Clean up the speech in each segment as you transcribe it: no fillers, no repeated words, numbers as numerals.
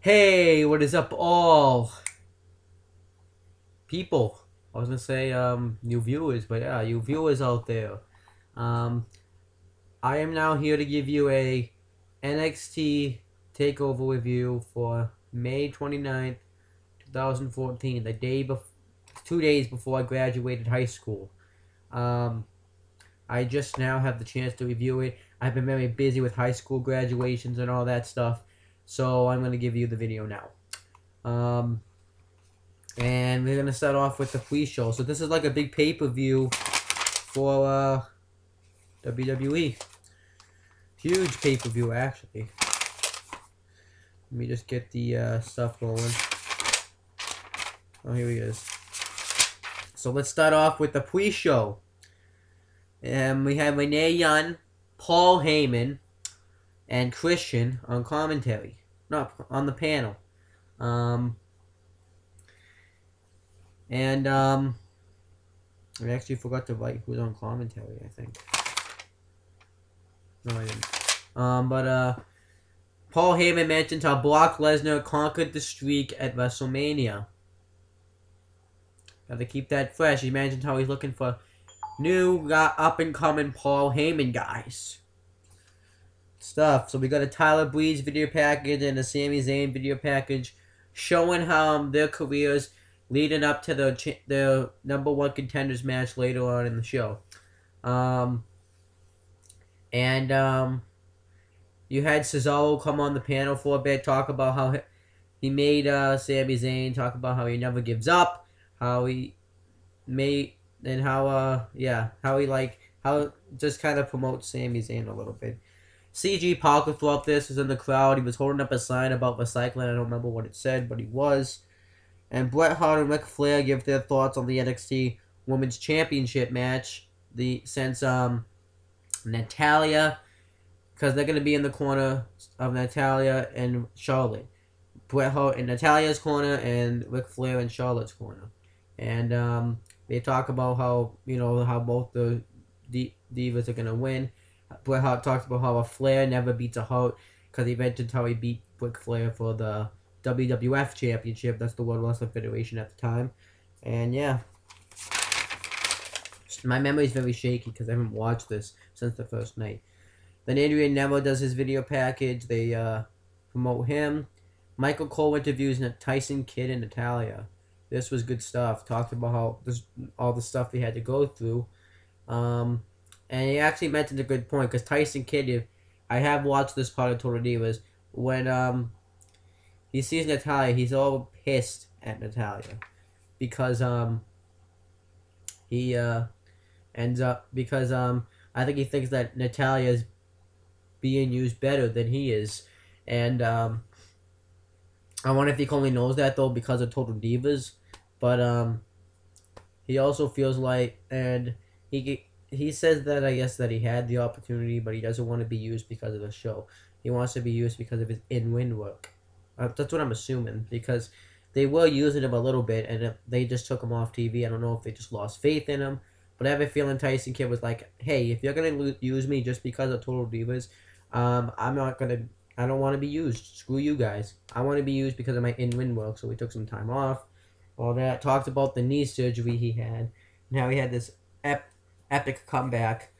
Hey, what is up, all people? I was gonna say, new viewers, but yeah, you viewers out there. Um, I am now here to give you a NXT Takeover review for May 29th, 2014, the day before, 2 days before I graduated high school. Um, I just now have the chance to review it. I've been very busy with high school graduations and all that stuff, so I'm gonna give you the video now. And we're gonna start off with the pre-show. So this is like a big pay-per-view for WWE. Huge pay-per-view, actually. Let me just get the stuff going. Oh, here he is. So let's start off with the pre-show. And we have Renee Young, Paul Heyman, and Christian on commentary. Not on the panel. Um, and I actually forgot to write who's on commentary, I think. No, I didn't. But Paul Heyman mentioned how Brock Lesnar conquered the streak at WrestleMania. Gotta keep that fresh. He mentioned how he's looking for new, up-and-coming Paul Heyman guys. Stuff. So we got a Tyler Breeze video package and a Sami Zayn video package showing how their careers leading up to the number one contenders match later on in the show. You had Cesaro come on the panel for a bit, talk about how he made Sami Zayn, talk about how he never gives up, how he made, and how how just kind of promotes Sami Zayn a little bit. CG Parker throughout this was in the crowd. He was holding up a sign about recycling. I don't remember what it said, but he was. And Bret Hart and Ric Flair give their thoughts on the NXT Women's Championship match. Since Natalia, because they're going to be in the corner of Natalia and Charlotte. Bret Hart in Natalia's corner and Ric Flair in Charlotte's corner. And they talk about how both the divas are going to win. Bret Hart talks about how a Flair never beats a Hart, because he mentioned how he beat Ric Flair for the WWF Championship. That's the World Wrestling Federation at the time. And yeah, my memory is very shaky because I haven't watched this since the first night. Then Adrian Neville does his video package. They promote him. Michael Cole interviews Tyson Kidd and Natalia. This was good stuff. Talked about how all the stuff they had to go through. And he actually mentioned a good point, because Tyson Kidd, I have watched this part of Total Divas, when he sees Natalia, he's all pissed at Natalia, because he ends up, because I think he thinks that Natalia is being used better than he is. And I wonder if he only knows that, though, because of Total Divas. But he also feels like, and he says that, I guess, that he had the opportunity, but he doesn't want to be used because of the show. He wants to be used because of his in-ring work. That's what I'm assuming, because they were using him a little bit, and they just took him off TV. I don't know if they just lost faith in him, but I have a feeling Tyson Kidd was like, hey, if you're going to use me just because of Total Divas, I'm not going to, I don't want to be used. Screw you guys. I want to be used because of my in-ring work, so he took some time off. All that. Talked about the knee surgery he had, and how he had this epic comeback.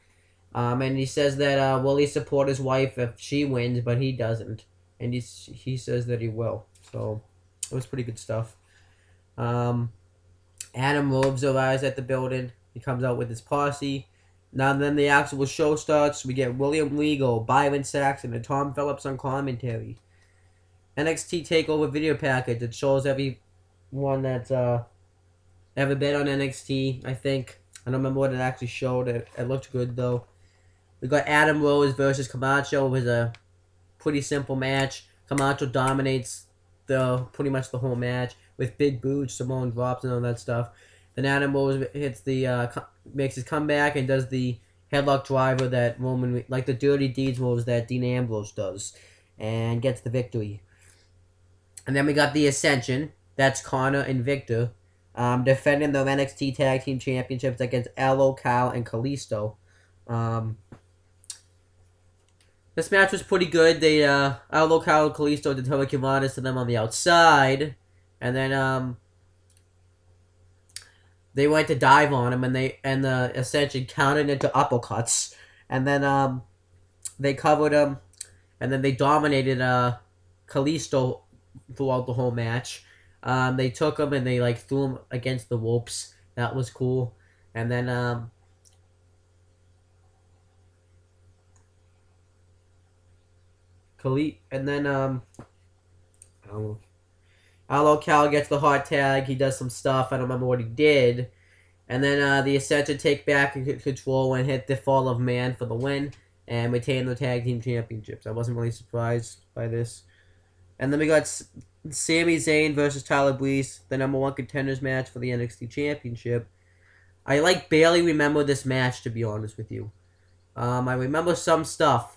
And he says that will he support his wife if she wins, but he doesn't. And he says that he will. So it was pretty good stuff. Adam Rose arrives at the building. He comes out with his posse. Now then the actual show starts. We get William Regal, Byron Saxton, and Tom Phillips on commentary. NXT Takeover video package. It shows everyone that's ever been on NXT, I think. I don't remember what it actually showed. It looked good, though. We got Adam Rose versus Camacho. It was a pretty simple match. Camacho dominates pretty much the whole match with big boots, Simone drops, and all that stuff. Then Adam Rose hits makes his comeback and does the headlock driver that Roman, like the Dirty Deeds moves that Dean Ambrose does, and gets the victory. And then we got the Ascension. That's Connor and Victor, defending their NXT Tag Team Championships against Elo, Cal, and Kalisto. This match was pretty good. They Aldo Cal Kalisto did Hurricanrana's to them on the outside, and then they went to dive on him, and the Ascension countered into uppercuts, and then they covered him, and then they dominated Kalisto throughout the whole match. They took him and they like threw him against the ropes. That was cool, and then Aldo Cal gets the hot tag. He does some stuff. I don't remember what he did. And then the Ascension take back control and hit the Fall of Man for the win and retain the tag team championships. I wasn't really surprised by this. And then we got Sami Zayn versus Tyler Breeze, the #1 contenders match for the NXT Championship. I barely remember this match, to be honest with you. I remember some stuff.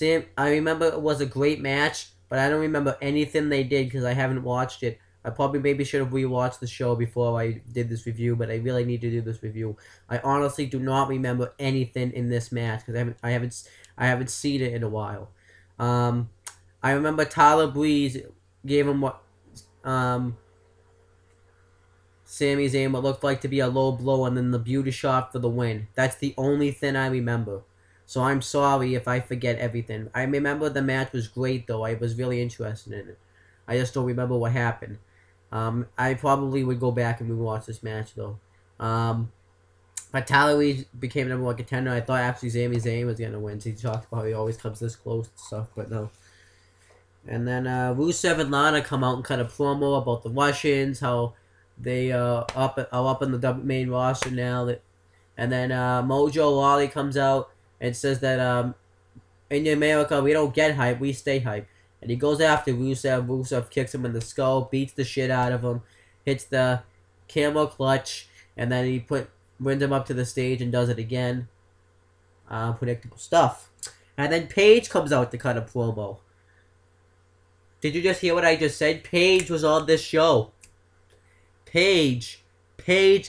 I remember it was a great match, but I don't remember anything they did because I haven't watched it. I probably maybe should have rewatched the show before I did this review, but I really need to do this review. I honestly do not remember anything in this match because I haven't seen it in a while. I remember Tyler Breeze gave him what Sami Zayn what looked like to be a low blow and then the beauty shot for the win. That's the only thing I remember. So I'm sorry if I forget everything. I remember the match was great though. I was really interested in it. I just don't remember what happened. I probably would go back and rewatch this match though. But Tyler Breeze became #1 contender. I thought actually Sami Zayn was gonna win. So he talked about how he always comes this close and stuff, but no. And then Rusev and Lana come out and cut a promo about the Russians, how they are up in the main roster now. And then Mojo Rawley comes out and says that in America we don't get hype, we stay hype. And he goes after Rusev. Rusev kicks him in the skull, beats the shit out of him, hits the camel clutch, and then he brings him up to the stage and does it again. Predictable stuff. And then Paige comes out to cut a promo. Did you just hear what I just said? Paige was on this show. Paige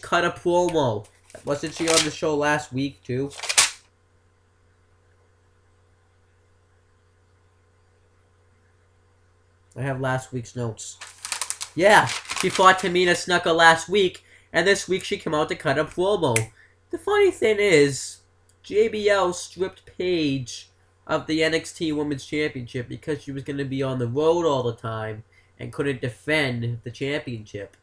cut a promo. Wasn't she on the show last week too? I have last week's notes. Yeah, she fought Tamina Snuka last week, and this week she came out to cut a promo. The funny thing is, JBL stripped Paige of the NXT Women's Championship because she was going to be on the road all the time and couldn't defend the championship.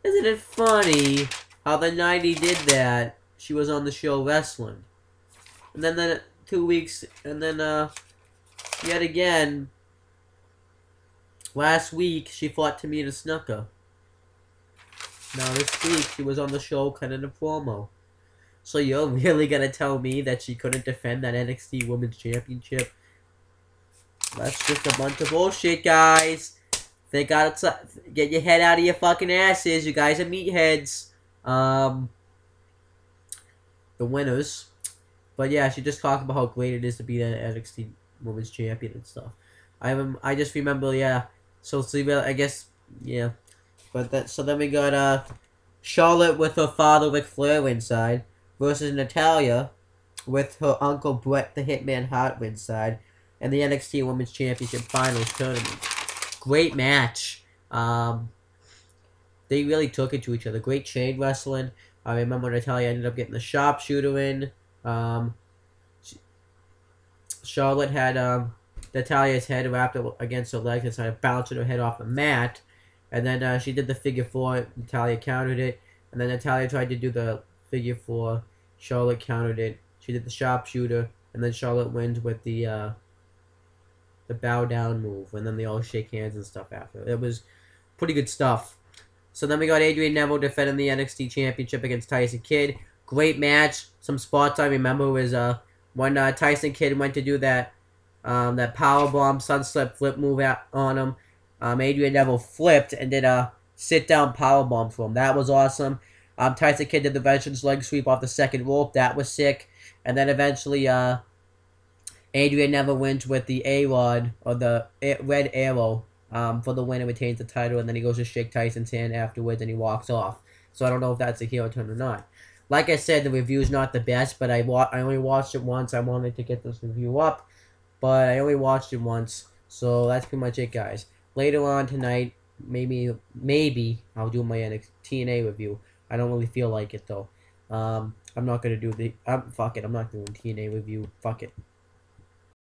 Isn't it funny how the night he did that, she was on the show wrestling? And then 2 weeks, and then yet again, last week she fought Tamina Snuka. Now this week she was on the show cutting a promo. So you're really gonna tell me that she couldn't defend that NXT Women's Championship? That's just a bunch of bullshit, guys. They gotta get your head out of your fucking asses. You guys are meatheads. The winners. But yeah, she just talked about how great it is to be the NXT Women's Champion and stuff. I just remember, yeah. So I guess, yeah. But so then we got Charlotte with her father Ric Flair inside versus Natalya with her uncle Bret the Hitman Hart inside and the NXT Women's Championship Finals tournament. Great match. They really took it to each other. Great chain wrestling. I remember Natalya ended up getting the sharpshooter in. Charlotte had Natalya's head wrapped up against her leg and started bouncing her head off the mat. And then she did the figure four. Natalya countered it. And then Natalya tried to do the figure four. Charlotte countered it. She did the sharpshooter. And then Charlotte wins with the bow down move. And then they all shake hands and stuff after. It was pretty good stuff. So then we got Adrian Neville defending the NXT Championship against Tyson Kidd. Great match. Some spots I remember was when Tyson Kidd went to do that powerbomb sunset flip move on him. Adrian Neville flipped and did a sit-down powerbomb for him. That was awesome. Tyson Kidd did the veteran's leg sweep off the second rope. That was sick. And then eventually Adrian Neville wins with the A-Rod, or the Red Arrow, for the win and retains the title. And then he goes to shake Tyson's hand afterwards and he walks off. So I don't know if that's a heel turn or not. Like I said, the review's not the best, but I only watched it once. I wanted to get this review up, but I only watched it once. So that's pretty much it, guys. Later on tonight, maybe I'll do my TNA review. I don't really feel like it though. I'm not gonna do the. Fuck it. I'm not doing TNA review. Fuck it.